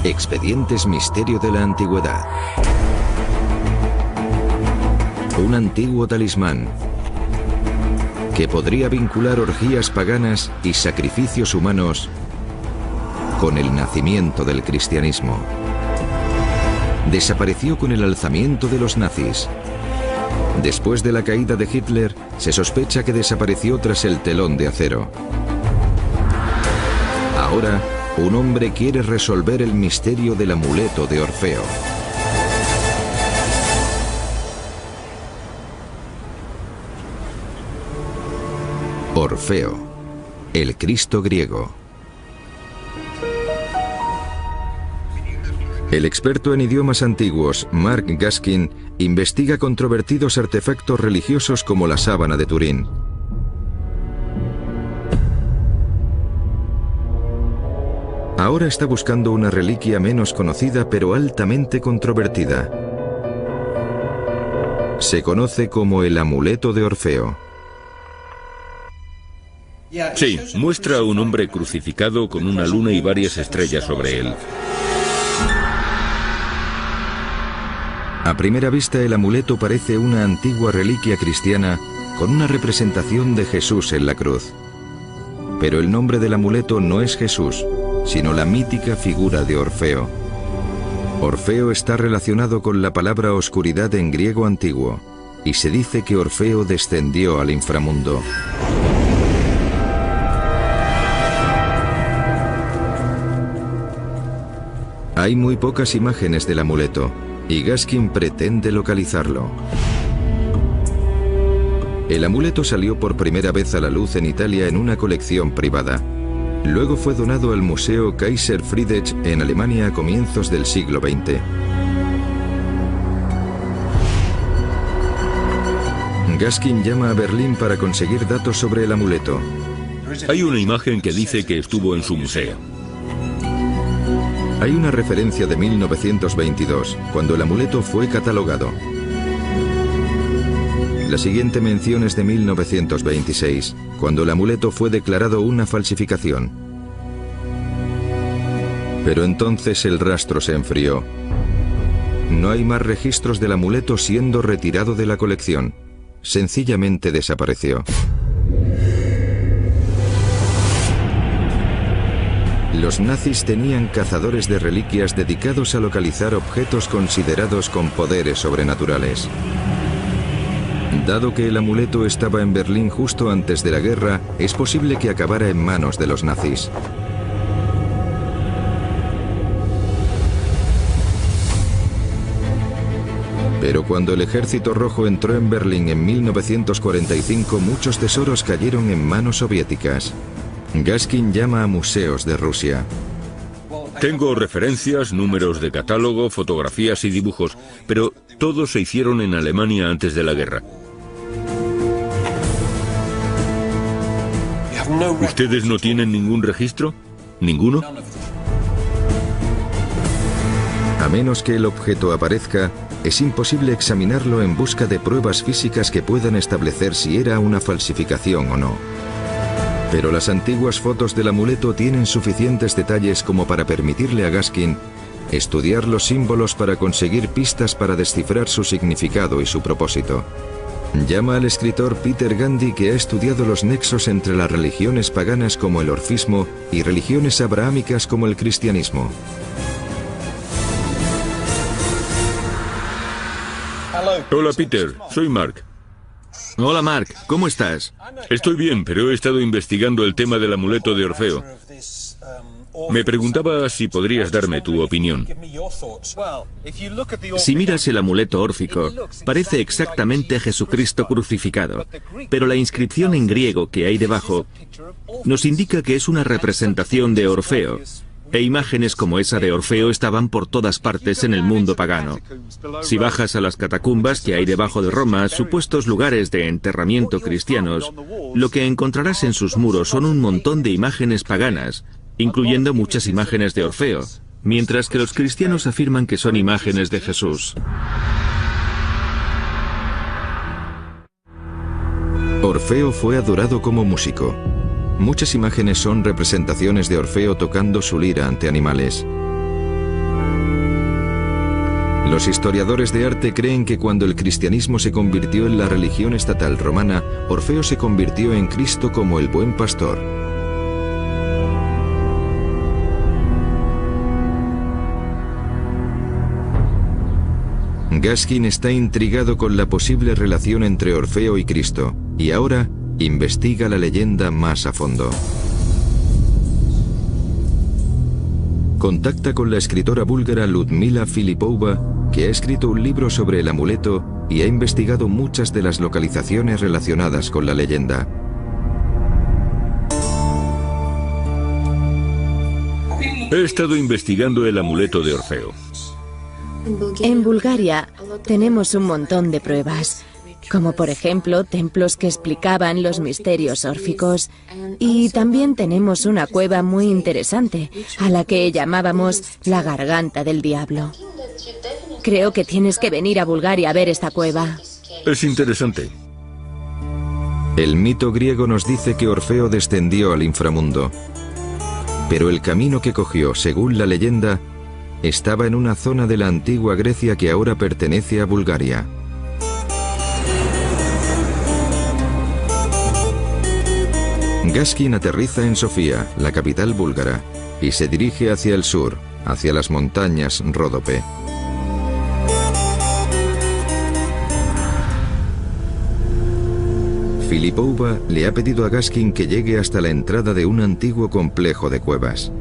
Expedientes Misterio de la Antigüedad. Un antiguo talismán que podría vincular orgías paganas y sacrificios humanos con el nacimiento del cristianismo. Desapareció con el alzamiento de los nazis. Después de la caída de Hitler, se sospecha que desapareció tras el telón de acero. Ahora, un hombre quiere resolver el misterio del amuleto de Orfeo. Orfeo, el Cristo griego. El experto en idiomas antiguos, Mark Gaskin, investiga controvertidos artefactos religiosos como la sábana de Turín. Ahora está buscando una reliquia menos conocida pero altamente controvertida. Se conoce como el amuleto de Orfeo. Sí, muestra a un hombre crucificado con una luna y varias estrellas sobre él. A primera vista, el amuleto parece una antigua reliquia cristiana con una representación de Jesús en la cruz. Pero el nombre del amuleto no es Jesús, sino la mítica figura de Orfeo. Orfeo está relacionado con la palabra oscuridad en griego antiguo, y se dice que Orfeo descendió al inframundo. Hay muy pocas imágenes del amuleto, y Gaskin pretende localizarlo. El amuleto salió por primera vez a la luz en Italia en una colección privada. Luego fue donado al Museo Kaiser Friedrich en Alemania a comienzos del siglo XX. Gaskin llama a Berlín para conseguir datos sobre el amuleto. Hay una imagen que dice que estuvo en su museo. Hay una referencia de 1922, cuando el amuleto fue catalogado. La siguiente mención es de 1926, cuando el amuleto fue declarado una falsificación. Pero entonces el rastro se enfrió. No hay más registros del amuleto siendo retirado de la colección. Sencillamente desapareció. Los nazis tenían cazadores de reliquias dedicados a localizar objetos considerados con poderes sobrenaturales. Dado que el amuleto estaba en Berlín justo antes de la guerra, es posible que acabara en manos de los nazis. Pero cuando el Ejército Rojo entró en Berlín en 1945, muchos tesoros cayeron en manos soviéticas. Gaskin llama a museos de Rusia. Tengo referencias, números de catálogo, fotografías y dibujos, pero todos se hicieron en Alemania antes de la guerra. ¿Ustedes no tienen ningún registro? ¿Ninguno? A menos que el objeto aparezca, es imposible examinarlo en busca de pruebas físicas que puedan establecer si era una falsificación o no. Pero las antiguas fotos del amuleto tienen suficientes detalles como para permitirle a Gaskin estudiar los símbolos para conseguir pistas para descifrar su significado y su propósito. Llama al escritor Peter Gandy, que ha estudiado los nexos entre las religiones paganas como el orfismo y religiones abrahámicas como el cristianismo. Hola Peter, soy Mark. Hola Mark, ¿cómo estás? Estoy bien, pero he estado investigando el tema del amuleto de Orfeo. Me preguntaba si podrías darme tu opinión. Si miras el amuleto órfico, parece exactamente Jesucristo crucificado, pero la inscripción en griego que hay debajo nos indica que es una representación de Orfeo, e imágenes como esa de Orfeo estaban por todas partes en el mundo pagano. Si bajas a las catacumbas que hay debajo de Roma, supuestos lugares de enterramiento cristianos, lo que encontrarás en sus muros son un montón de imágenes paganas, incluyendo muchas imágenes de Orfeo, mientras que los cristianos afirman que son imágenes de Jesús. Orfeo fue adorado como músico. Muchas imágenes son representaciones de Orfeo tocando su lira ante animales. Los historiadores de arte creen que cuando el cristianismo se convirtió en la religión estatal romana, Orfeo se convirtió en Cristo como el buen pastor. Gaskin está intrigado con la posible relación entre Orfeo y Cristo, y ahora investiga la leyenda más a fondo. Contacta con la escritora búlgara Ludmila Filipova, que ha escrito un libro sobre el amuleto y ha investigado muchas de las localizaciones relacionadas con la leyenda. He estado investigando el amuleto de Orfeo. En Bulgaria tenemos un montón de pruebas, como por ejemplo templos que explicaban los misterios órficos, y también tenemos una cueva muy interesante, a la que llamábamos la Garganta del Diablo. Creo que tienes que venir a Bulgaria a ver esta cueva. Es interesante. El mito griego nos dice que Orfeo descendió al inframundo, pero el camino que cogió, según la leyenda, estaba en una zona de la antigua Grecia que ahora pertenece a Bulgaria. Gaskin aterriza en Sofía, la capital búlgara, y se dirige hacia el sur, hacia las montañas Ródope. Filipova le ha pedido a Gaskin que llegue hasta la entrada de un antiguo complejo de cuevas.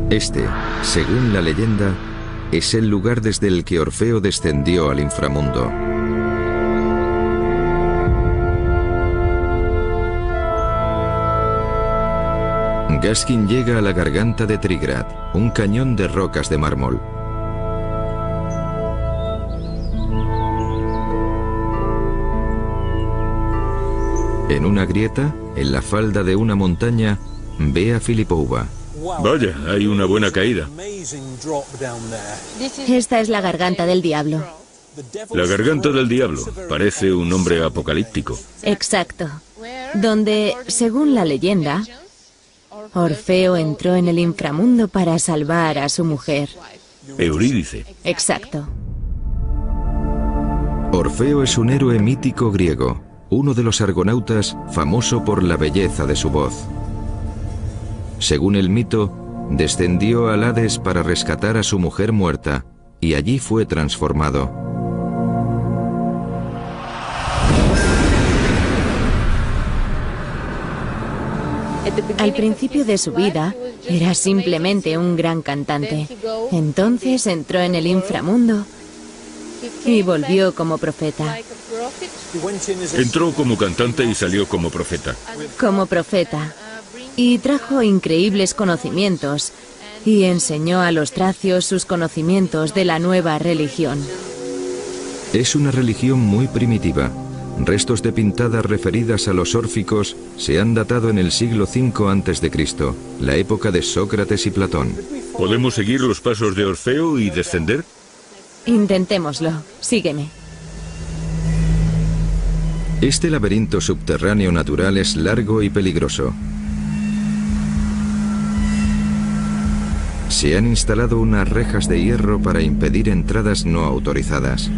Este, según la leyenda, es el lugar desde el que Orfeo descendió al inframundo. Gaskin llega a la garganta de Trigrad, un cañón de rocas de mármol. En una grieta, en la falda de una montaña, ve a Filipova. Vaya, hay una buena caída. Esta es la Garganta del Diablo. La Garganta del Diablo. Parece un nombre apocalíptico. Exacto. Donde, según la leyenda, Orfeo entró en el inframundo para salvar a su mujer. Eurídice. Exacto. Orfeo es un héroe mítico griego, uno de los argonautas famoso por la belleza de su voz. Según el mito, descendió al Hades para rescatar a su mujer muerta, y allí fue transformado. Al principio de su vida, era simplemente un gran cantante. Entonces entró en el inframundo y volvió como profeta. Entró como cantante y salió como profeta. Como profeta. Y trajo increíbles conocimientos y enseñó a los tracios sus conocimientos de la nueva religión. Es una religión muy primitiva. Restos de pintadas referidas a los órficos se han datado en el siglo V a.C., la época de Sócrates y Platón. ¿Podemos seguir los pasos de Orfeo y descender? Intentémoslo. Sígueme. Este laberinto subterráneo natural es largo y peligroso. Se han instalado unas rejas de hierro para impedir entradas no autorizadas.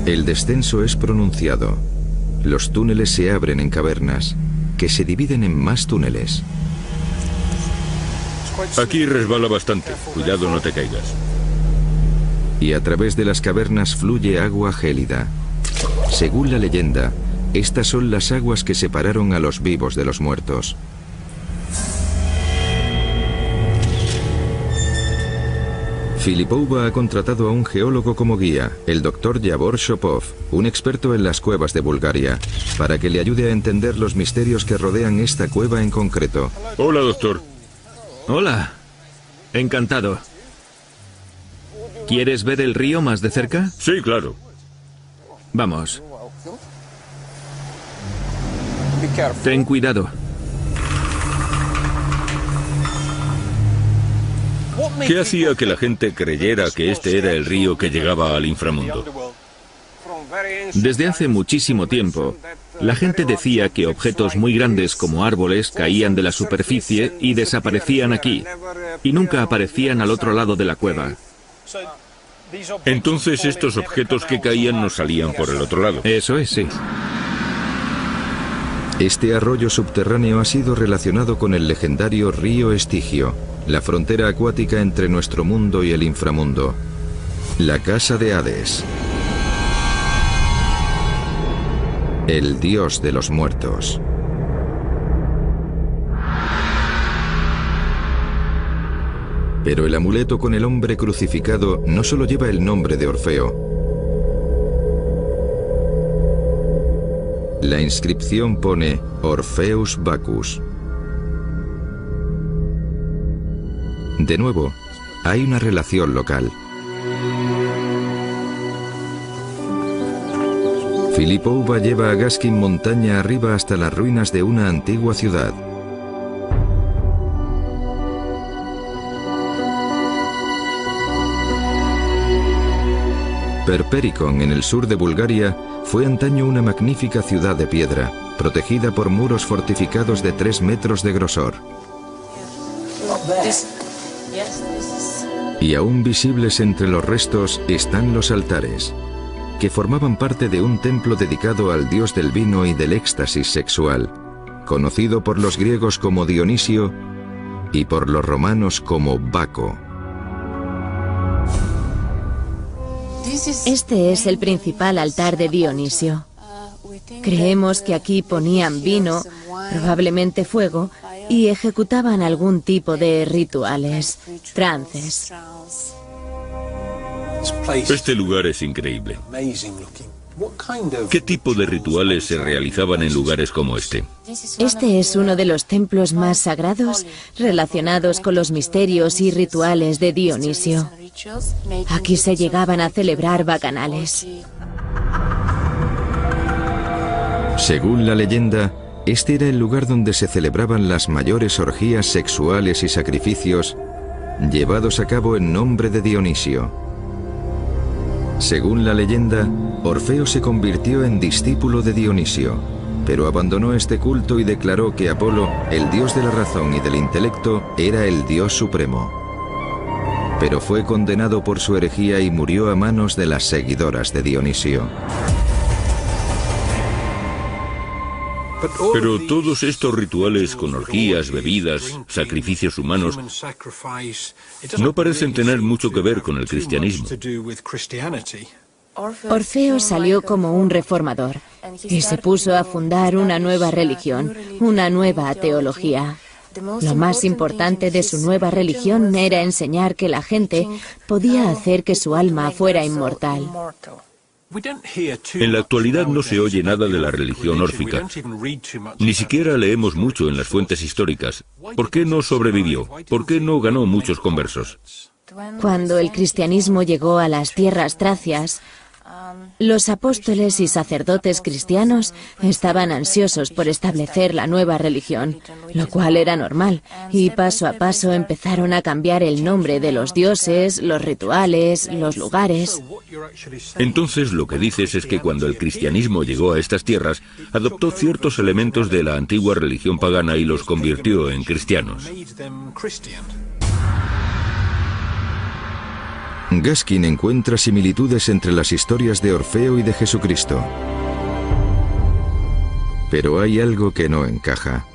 El descenso es pronunciado. Los túneles se abren en cavernas, que se dividen en más túneles. Aquí resbala bastante. Cuidado, no te caigas. Y a través de las cavernas fluye agua gélida. Según la leyenda, estas son las aguas que separaron a los vivos de los muertos. Filipova ha contratado a un geólogo como guía, el doctor Yavor Shopov, un experto en las cuevas de Bulgaria, para que le ayude a entender los misterios que rodean esta cueva en concreto. Hola, doctor. Hola. Encantado. ¿Quieres ver el río más de cerca? Sí, claro. Vamos. Ten cuidado. ¿Qué hacía que la gente creyera que este era el río que llegaba al inframundo? Desde hace muchísimo tiempo, La gente decía que objetos muy grandes como árboles caían de la superficie y desaparecían aquí, y nunca aparecían al otro lado de la cueva. Entonces estos objetos que caían no salían por el otro lado. Eso es, sí. Este arroyo subterráneo ha sido relacionado con el legendario río Estigio, la frontera acuática entre nuestro mundo y el inframundo. La casa de Hades. El dios de los muertos. Pero el amuleto con el hombre crucificado no solo lleva el nombre de Orfeo. La inscripción pone Orpheus Bacchus. De nuevo, hay una relación local. Filipouba lleva a Gaskin montaña arriba hasta las ruinas de una antigua ciudad. Perpericon, en el sur de Bulgaria, fue antaño una magnífica ciudad de piedra, protegida por muros fortificados de 3 metros de grosor. Y aún visibles entre los restos están los altares, que formaban parte de un templo dedicado al dios del vino y del éxtasis sexual, conocido por los griegos como Dionisio y por los romanos como Baco. Este es el principal altar de Dionisio. Creemos que aquí ponían vino, probablemente fuego, y ejecutaban algún tipo de rituales, trances. Este lugar es increíble. ¿Qué tipo de rituales se realizaban en lugares como este? Este es uno de los templos más sagrados relacionados con los misterios y rituales de Dionisio. Aquí se llegaban a celebrar bacanales. Según la leyenda, este era el lugar donde se celebraban las mayores orgías sexuales y sacrificios llevados a cabo en nombre de Dionisio. Según la leyenda, Orfeo se convirtió en discípulo de Dionisio, pero abandonó este culto y declaró que Apolo, el dios de la razón y del intelecto, era el dios supremo. Pero fue condenado por su herejía y murió a manos de las seguidoras de Dionisio. Pero todos estos rituales con orgías, bebidas, sacrificios humanos, no parecen tener mucho que ver con el cristianismo. Orfeo salió como un reformador y se puso a fundar una nueva religión, una nueva teología. Lo más importante de su nueva religión era enseñar que la gente podía hacer que su alma fuera inmortal. En la actualidad no se oye nada de la religión órfica. Ni siquiera leemos mucho en las fuentes históricas. ¿Por qué no sobrevivió? ¿Por qué no ganó muchos conversos? Cuando el cristianismo llegó a las tierras tracias, los apóstoles y sacerdotes cristianos estaban ansiosos por establecer la nueva religión, lo cual era normal, y paso a paso empezaron a cambiar el nombre de los dioses, los rituales, los lugares. Entonces lo que dices es que cuando el cristianismo llegó a estas tierras, adoptó ciertos elementos de la antigua religión pagana y los convirtió en cristianos. Gaskin encuentra similitudes entre las historias de Orfeo y de Jesucristo. Pero hay algo que no encaja.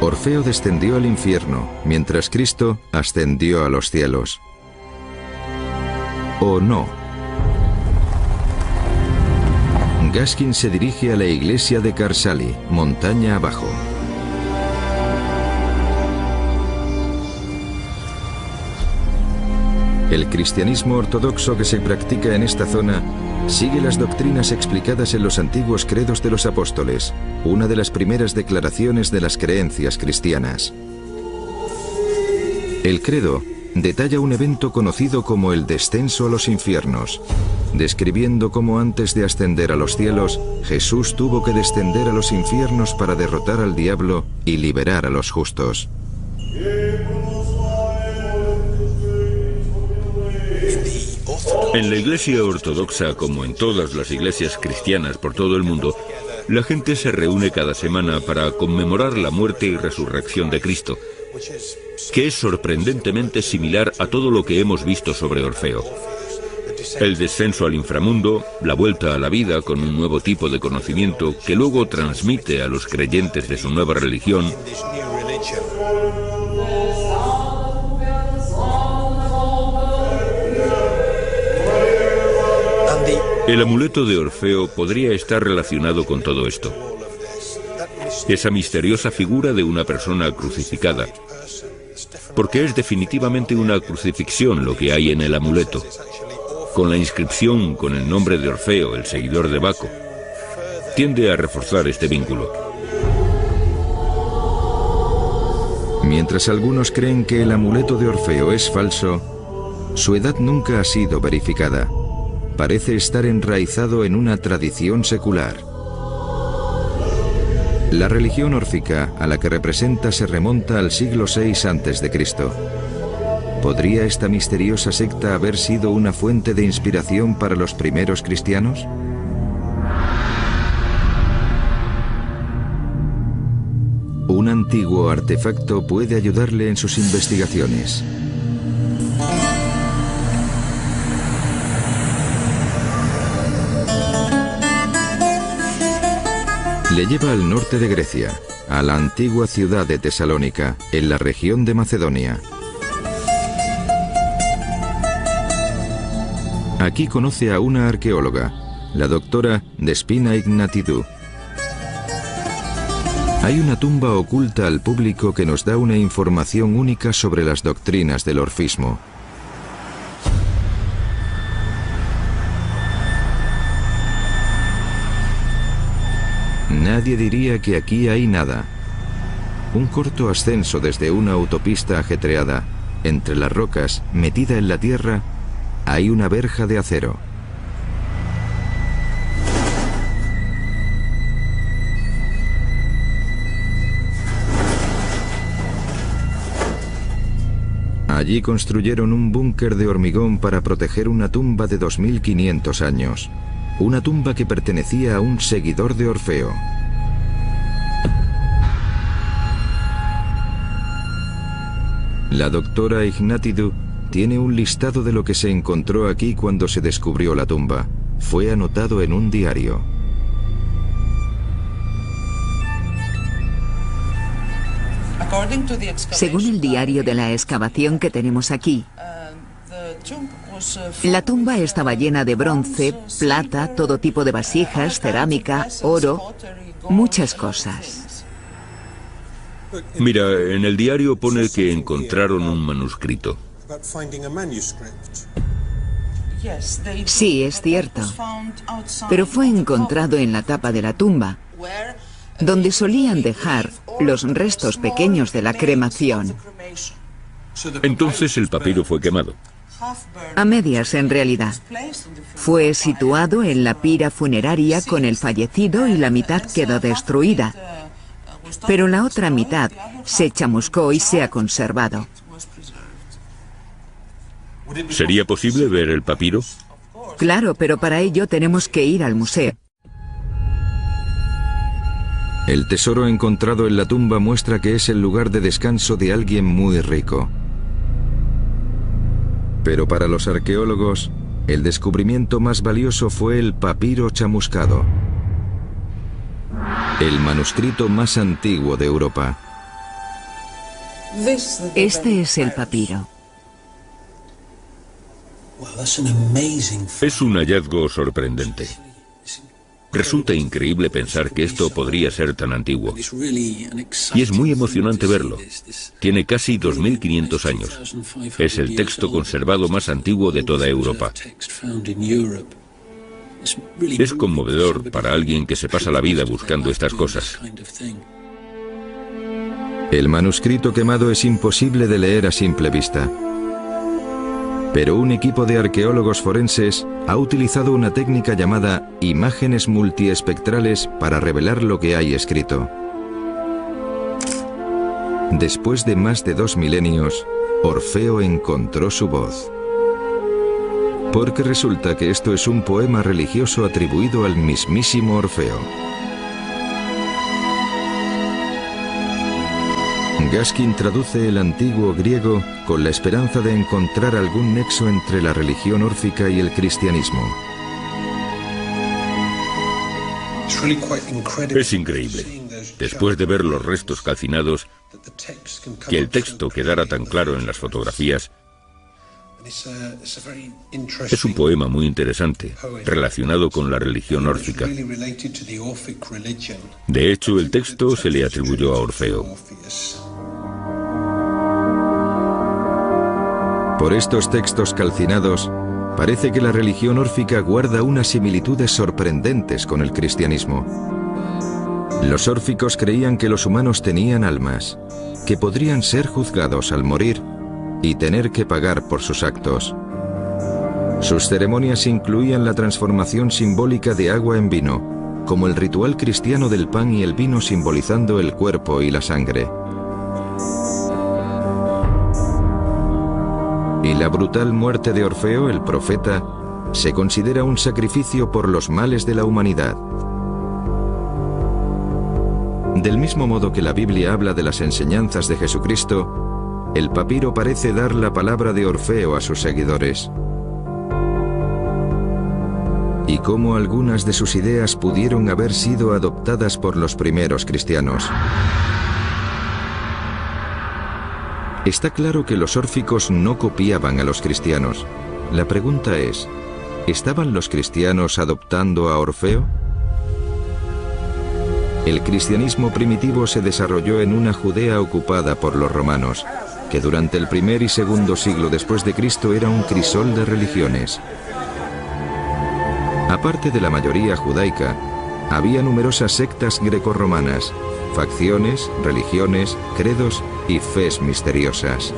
Orfeo descendió al infierno, mientras Cristo ascendió a los cielos. ¿O no? Gaskin se dirige a la iglesia de Karsali, montaña abajo. El cristianismo ortodoxo que se practica en esta zona sigue las doctrinas explicadas en los antiguos credos de los apóstoles, una de las primeras declaraciones de las creencias cristianas. El credo detalla un evento conocido como el descenso a los infiernos, describiendo cómo antes de ascender a los cielos, Jesús tuvo que descender a los infiernos para derrotar al diablo y liberar a los justos. En la iglesia ortodoxa, como en todas las iglesias cristianas por todo el mundo, La gente se reúne cada semana para conmemorar la muerte y resurrección de Cristo, que es sorprendentemente similar a todo lo que hemos visto sobre Orfeo. El descenso al inframundo, la vuelta a la vida con un nuevo tipo de conocimiento que luego transmite a los creyentes de su nueva religión. El amuleto de Orfeo podría estar relacionado con todo esto. Esa misteriosa figura de una persona crucificada, porque es definitivamente una crucifixión lo que hay en el amuleto, con la inscripción con el nombre de Orfeo, el seguidor de Baco, tiende a reforzar este vínculo. Mientras algunos creen que el amuleto de Orfeo es falso, su edad nunca ha sido verificada. Parece estar enraizado en una tradición secular. La religión órfica a la que representa se remonta al siglo VI a.C. ¿Podría esta misteriosa secta haber sido una fuente de inspiración para los primeros cristianos? Un antiguo artefacto puede ayudarle en sus investigaciones. Le lleva al norte de Grecia, a la antigua ciudad de Tesalónica, en la región de Macedonia. Aquí conoce a una arqueóloga, la doctora Despina Ignatidou. Hay una tumba oculta al público que nos da una información única sobre las doctrinas del orfismo. Nadie diría que aquí hay nada. Un corto ascenso desde una autopista ajetreada. Entre las rocas, metida en la tierra, hay una verja de acero. Allí construyeron un búnker de hormigón para proteger una tumba de 2500 años. Una tumba que pertenecía a un seguidor de Orfeo. La doctora Ignatidou tiene un listado de lo que se encontró aquí cuando se descubrió la tumba. Fue anotado en un diario. Según el diario de la excavación que tenemos aquí, la tumba estaba llena de bronce, plata, todo tipo de vasijas, cerámica, oro, muchas cosas. Mira, en el diario pone que encontraron un manuscrito. Sí, es cierto. Pero fue encontrado en la tapa de la tumba, donde solían dejar los restos pequeños de la cremación. Entonces el papiro fue quemado. A medias, en realidad. Fue situado en la pira funeraria con el fallecido y la mitad quedó destruida. Pero la otra mitad se chamuscó y se ha conservado. ¿Sería posible ver el papiro? Claro, pero para ello tenemos que ir al museo. El tesoro encontrado en la tumba muestra que es el lugar de descanso de alguien muy rico. Pero para los arqueólogos, el descubrimiento más valioso fue el papiro chamuscado, el manuscrito más antiguo de Europa. Este es el papiro. Es un hallazgo sorprendente. Resulta increíble pensar que esto podría ser tan antiguo. Y es muy emocionante verlo. Tiene casi 2500 años. Es el texto conservado más antiguo de toda Europa. Es conmovedor para alguien que se pasa la vida buscando estas cosas. El manuscrito quemado es imposible de leer a simple vista. Pero un equipo de arqueólogos forenses ha utilizado una técnica llamada imágenes multiespectrales para revelar lo que hay escrito. Después de más de 2 milenios, Orfeo encontró su voz. Porque resulta que esto es un poema religioso atribuido al mismísimo Orfeo. Gaskin traduce el antiguo griego con la esperanza de encontrar algún nexo entre la religión órfica y el cristianismo. Es increíble, después de ver los restos calcinados, que el texto quedara tan claro en las fotografías. Es un poema muy interesante, relacionado con la religión órfica. De hecho, el texto se le atribuyó a Orfeo. Por estos textos calcinados, parece que la religión órfica guarda unas similitudes sorprendentes con el cristianismo. Los órficos creían que los humanos tenían almas, que podrían ser juzgados al morir y tener que pagar por sus actos. Sus ceremonias incluían la transformación simbólica de agua en vino, como el ritual cristiano del pan y el vino simbolizando el cuerpo y la sangre. Y la brutal muerte de Orfeo, el profeta, se considera un sacrificio por los males de la humanidad. Del mismo modo que la Biblia habla de las enseñanzas de Jesucristo, el papiro parece dar la palabra de Orfeo a sus seguidores. Y cómo algunas de sus ideas pudieron haber sido adoptadas por los primeros cristianos. Está claro que los órficos no copiaban a los cristianos. La pregunta es, ¿estaban los cristianos adoptando a Orfeo? El cristianismo primitivo se desarrolló en una Judea ocupada por los romanos, que durante el primer y segundo siglo después de Cristo era un crisol de religiones. Aparte de la mayoría judaica, había numerosas sectas grecorromanas, facciones, religiones, credos y fes misteriosas.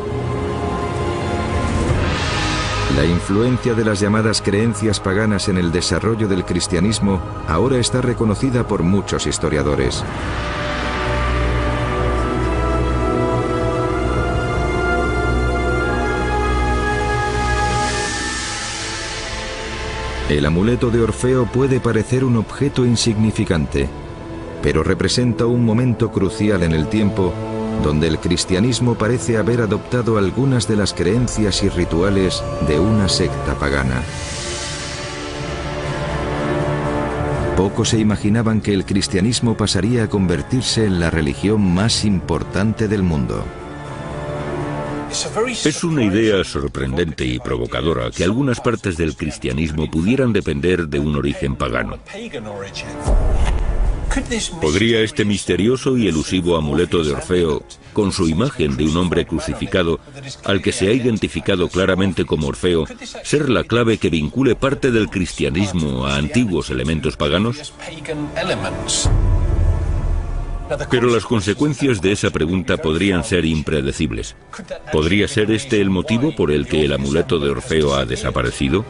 La influencia de las llamadas creencias paganas en el desarrollo del cristianismo ahora está reconocida por muchos historiadores. El amuleto de Orfeo puede parecer un objeto insignificante, pero representa un momento crucial en el tiempo donde el cristianismo parece haber adoptado algunas de las creencias y rituales de una secta pagana. Pocos se imaginaban que el cristianismo pasaría a convertirse en la religión más importante del mundo. Es una idea sorprendente y provocadora que algunas partes del cristianismo pudieran depender de un origen pagano. ¿Podría este misterioso y elusivo amuleto de Orfeo, con su imagen de un hombre crucificado, al que se ha identificado claramente como Orfeo, ser la clave que vincule parte del cristianismo a antiguos elementos paganos? Pero las consecuencias de esa pregunta podrían ser impredecibles. ¿Podría ser este el motivo por el que el amuleto de Orfeo ha desaparecido?